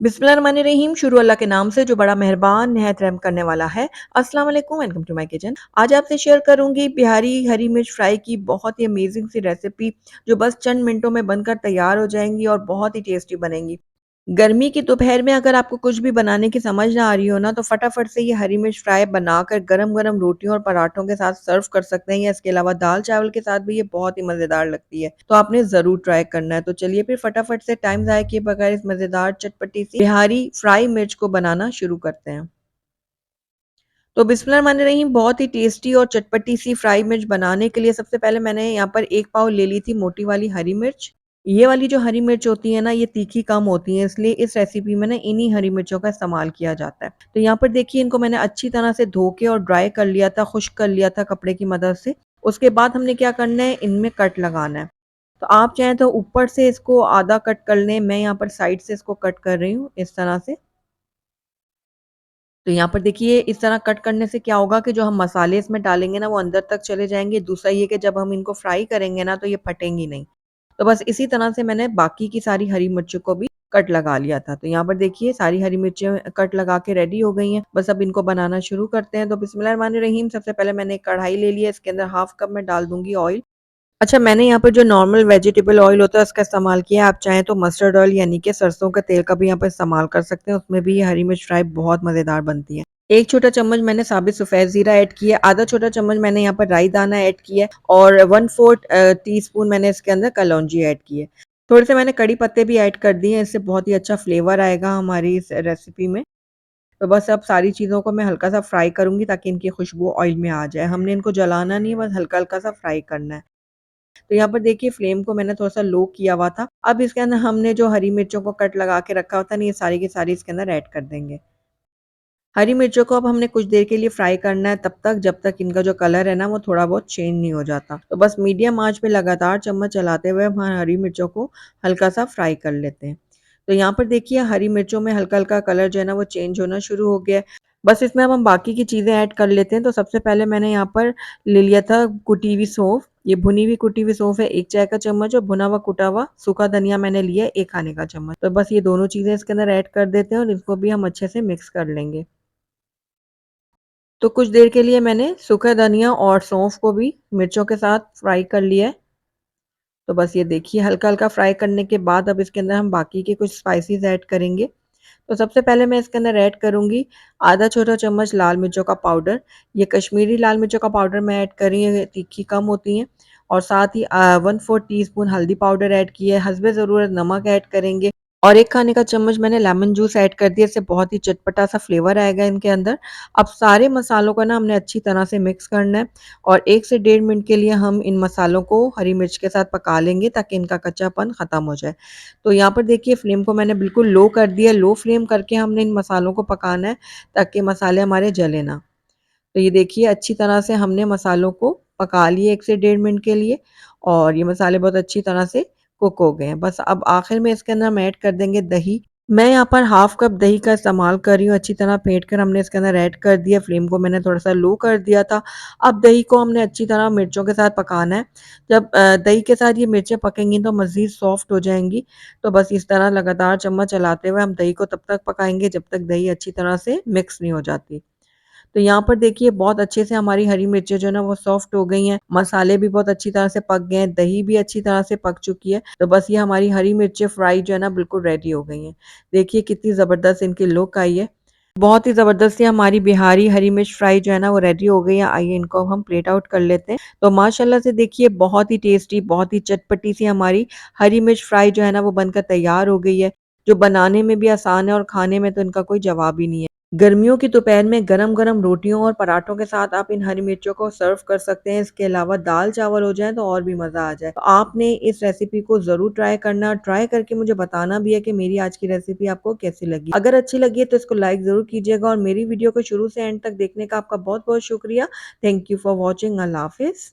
बिस्मिल्लाहिर्रहमानिर्रहीम। शुरू अल्लाह के नाम से जो बड़ा मेहरबान निहायत रहम करने वाला है। अस्सलाम वालेकुम, वेलकम टू माय किचन। आज आपसे शेयर करूंगी बिहारी हरी मिर्च फ्राई की बहुत ही अमेजिंग सी रेसिपी जो बस चंद मिनटों में बनकर तैयार हो जाएंगी और बहुत ही टेस्टी बनेंगी। गर्मी की दोपहर में अगर आपको कुछ भी बनाने की समझ ना आ रही हो ना, तो फटाफट से ये हरी मिर्च फ्राई बनाकर गरम गरम रोटियों और पराठों के साथ सर्व कर सकते हैं, या इसके अलावा दाल चावल के साथ भी ये बहुत ही मजेदार लगती है। तो आपने जरूर ट्राई करना है। तो चलिए फिर फटाफट से टाइम जाया किए बगैर इस मजेदार चटपटी सी बिहारी फ्राई मिर्च को बनाना शुरू करते हैं। तो बिस्मिल्लाहिर्रहमानिर्रहीम, बहुत ही टेस्टी और चटपटी सी फ्राई मिर्च बनाने के लिए सबसे पहले मैंने यहाँ पर एक पाव ले ली थी मोटी वाली हरी मिर्च। ये वाली जो हरी मिर्च होती है ना, ये तीखी कम होती है, इसलिए इस रेसिपी में ना इन्हीं हरी मिर्चों का इस्तेमाल किया जाता है। तो यहाँ पर देखिए, इनको मैंने अच्छी तरह से धो के और ड्राई कर लिया था, खुश्क कर लिया था कपड़े की मदद से। उसके बाद हमने क्या करना है, इनमें कट लगाना है। तो आप चाहें तो ऊपर से इसको आधा कट कर लें, मैं यहाँ पर साइड से इसको कट कर रही हूँ इस तरह से। तो यहाँ पर देखिए, इस तरह कट करने से क्या होगा कि जो हम मसाले इसमें डालेंगे ना, वो अंदर तक चले जाएंगे। दूसरा ये कि जब हम इनको फ्राई करेंगे ना, तो ये फटेंगी नहीं। तो बस इसी तरह से मैंने बाकी की सारी हरी मिर्चों को भी कट लगा लिया था। तो यहाँ पर देखिए, सारी हरी मिर्चें कट लगा के रेडी हो गई हैं। बस अब इनको बनाना शुरू करते हैं। तो बिस्मिल्लाहिर्रहमानिर्रहीम, सबसे पहले मैंने एक कढ़ाई ले ली है, इसके अंदर हाफ कप में डाल दूंगी ऑयल। अच्छा, मैंने यहाँ पर जो नॉर्मल वेजिटेबल ऑयल होता है उसका इस्तेमाल किया है। आप चाहें तो मस्टर्ड ऑयल यानी कि सरसों का तेल का भी यहाँ पर इस्तेमाल कर सकते हैं, उसमें भी ये हरी मिर्च फ्राई बहुत मज़ेदार बनती है। एक छोटा चम्मच मैंने साबित सफ़ेद ज़ीरा ऐड किया है, आधा छोटा चम्मच मैंने यहाँ पर राई दाना ऐड किया है, और 1/4 टीस्पून मैंने इसके अंदर कलौंजी ऐड की है। थोड़े से मैंने कड़ी पत्ते भी ऐड कर दिए हैं, इससे बहुत ही अच्छा फ्लेवर आएगा हमारी इस रेसिपी में। तो बस अब सारी चीज़ों को मैं हल्का सा फ्राई करूंगी ताकि इनकी खुशबू ऑयल में आ जाए। हमने इनको जलाना नहीं है, बस हल्का हल्का सा फ्राई करना है। तो यहाँ पर देखिए, फ्लेम को मैंने थोड़ा-सा लो किया हुआ था। अब इसके अंदर हमने जो हरी मिर्चों को कट लगा के रखा हुआ था ना, ये सारी की सारी इसके अंदर ऐड कर देंगे। हरी मिर्चों को अब हमने कुछ देर के लिए फ्राई करना है, तब तक जब तक इनका जो कलर है ना, वो थोड़ा बहुत चेंज नहीं हो जाता। तो बस मीडियम आँच पे लगातार चम्मच चलाते हुए हम हरी मिर्चों को हल्का-सा फ्राई कर लेते हैं। तो यहाँ पर देखिए, हरी मिर्चों में हल्का-हल्का कलर जो है ना, वो चेंज होना शुरू हो गया है। बस इसमें अब हम बाकी की चीज़ें ऐड कर लेते हैं। तो सबसे पहले मैंने यहाँ पर ले लिया था कुटी हुई सौंफ। ये भुनी हुई कुटी हुई सौंफ है 1 चाय का चम्मच, और भुना हुआ कुटा हुआ सूखा धनिया मैंने लिया है 1 खाने का चम्मच। तो बस ये दोनों चीज़ें इसके अंदर ऐड कर देते हैं और इसको भी हम अच्छे से मिक्स कर लेंगे। तो कुछ देर के लिए मैंने सूखा धनिया और सौंफ को भी मिर्चों के साथ फ्राई कर लिया है। तो बस ये देखिए, हल्का-हल्का फ्राई करने के बाद अब इसके अंदर हम बाकी के कुछ स्पाइसेस ऐड करेंगे। तो सबसे पहले मैं इसके अंदर ऐड करूँगी आधा छोटा चम्मच लाल मिर्चों का पाउडर। ये कश्मीरी लाल मिर्चों का पाउडर मैं ऐड कर रही हूँ, ये तीखी कम होती हैं। और साथ ही 1/4 टीस्पून हल्दी पाउडर ऐड किया है, हस्बे ज़रूरत नमक ऐड करेंगे, और 1 खाने का चम्मच मैंने लेमन जूस ऐड कर दिया। इससे बहुत ही चटपटा सा फ्लेवर आएगा इनके अंदर। अब सारे मसालों को ना हमने अच्छी तरह से मिक्स करना है, और 1 से डेढ़ मिनट के लिए हम इन मसालों को हरी मिर्च के साथ पका लेंगे ताकि इनका कच्चापन ख़त्म हो जाए। तो यहाँ पर देखिए, फ्लेम को मैंने बिल्कुल लो कर दिया। लो फ्लेम करके हमने इन मसालों को पकाना है ताकि मसाले हमारे जले ना। तो ये देखिए, अच्छी तरह से हमने मसालों को पका लिए 1 से डेढ़ मिनट के लिए, और ये मसाले बहुत अच्छी तरह से कुक हो गए हैं। बस अब आखिर में इसके अंदर हम ऐड कर देंगे दही। मैं यहाँ पर हाफ कप दही का इस्तेमाल कर रही हूँ। अच्छी तरह फेंट कर हमने इसके अंदर ऐड कर दिया। फ्लेम को मैंने थोड़ा-सा लो कर दिया था। अब दही को हमने अच्छी तरह मिर्चों के साथ पकाना है। जब दही के साथ ये मिर्चें पकेंगी तो मज़ीद सॉफ्ट हो जाएँगी। तो बस इस तरह लगातार चम्मच चलाते हुए हम दही को तब तक पकाएँगे जब तक दही अच्छी तरह से मिक्स नहीं हो जाती। तो यहाँ पर देखिए, बहुत अच्छे से हमारी हरी मिर्चें जो है ना, वो सॉफ्ट हो गई हैं, मसाले भी बहुत अच्छी तरह से पक गए हैं, दही भी अच्छी तरह से पक चुकी है। तो बस ये हमारी हरी मिर्चें फ्राई जो है ना, बिल्कुल रेडी हो गई हैं। देखिए कितनी ज़बरदस्त इनकी लुक आई है। बहुत ही ज़बरदस्त सी हमारी बिहारी हरी मिर्च फ्राई जो है ना, वो रेडी हो गई है। आइए इनको अब हम प्लेट आउट कर लेते हैं। तो माशाल्लाह से देखिए, बहुत ही टेस्टी, बहुत ही चटपटी सी हमारी हरी मिर्च फ्राई जो है ना, वो बनकर तैयार हो गई है, जो बनाने में भी आसान है और खाने में तो इनका कोई जवाब ही नहीं है। गर्मियों की दोपहर में गरम-गरम रोटियों और पराठों के साथ आप इन हरी मिर्चों को सर्व कर सकते हैं। इसके अलावा दाल-चावल हो जाए तो और भी मज़ा आ जाए। तो आपने इस रेसिपी को ज़रूर ट्राई करना, ट्राई करके मुझे बताना भी है कि मेरी आज की रेसिपी आपको कैसी लगी। अगर अच्छी लगी है तो इसको लाइक ज़रूर कीजिएगा, और मेरी वीडियो को शुरू से एंड तक देखने का आपका बहुत-बहुत शुक्रिया। Thank you for watching. अल्लाह हाफ़िज़।